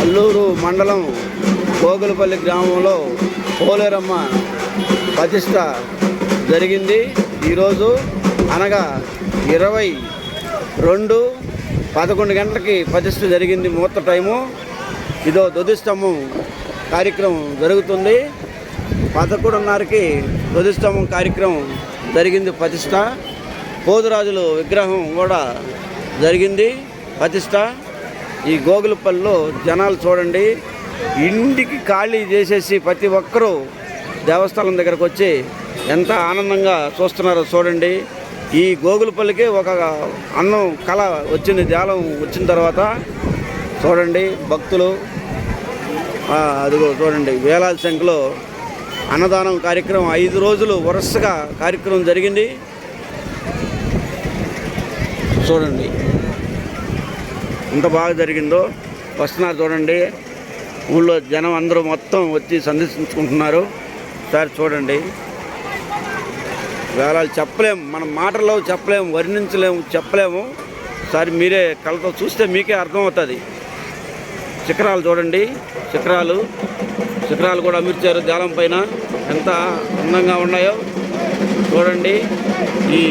అల్లూరు మండలం గోగులపల్లి గ్రామంలో పోలేరమ్మ ప్రతిష్ట జరిగింది. ఈరోజు అనగా 22:11 గంటలకి ప్రతిష్ట జరిగింది. ముహూర్త టైము ఇదో ధ్వజస్తంభం కార్యక్రమం జరుగుతుంది. 11:30కి ధ్వజస్తంభం కార్యక్రమం జరిగింది ప్రతిష్ట. పోతురాజుల విగ్రహం కూడా జరిగింది ప్రతిష్ట. ఈ గోగులపల్లిలో జనాలు చూడండి, ఇంటికి ఖాళీ చేసేసి ప్రతి ఒక్కరూ దేవస్థానం దగ్గరకు వచ్చి ఎంత ఆనందంగా చూస్తున్నారో చూడండి. ఈ గోగులపల్లికి ఒక అన్నం కళ వచ్చింది. జాలం వచ్చిన తర్వాత చూడండి భక్తులు అదిగో చూడండి వేలాది సంఖ్యలో అన్నదానం కార్యక్రమం 5 రోజులు వరుసగా కార్యక్రమం జరిగింది. చూడండి ఎంత బాగా జరిగిందో. వస్తున్నారు చూడండి, ఊళ్ళో జనం అందరూ మొత్తం వచ్చి సందర్శించుకుంటున్నారు. ఒకసారి చూడండి, వేలాలు చెప్పలేము, మన మాటల్లో చెప్పలేము, వర్ణించలేము, చెప్పలేము. ఒకసారి మీరే కళ్ళతో చూస్తే మీకే అర్థమవుతుంది. శిఖరాలు చూడండి, శిఖరాలు కూడా అమర్చారు జాలం పైన, ఎంత అందంగా ఉన్నాయో చూడండి. ఈ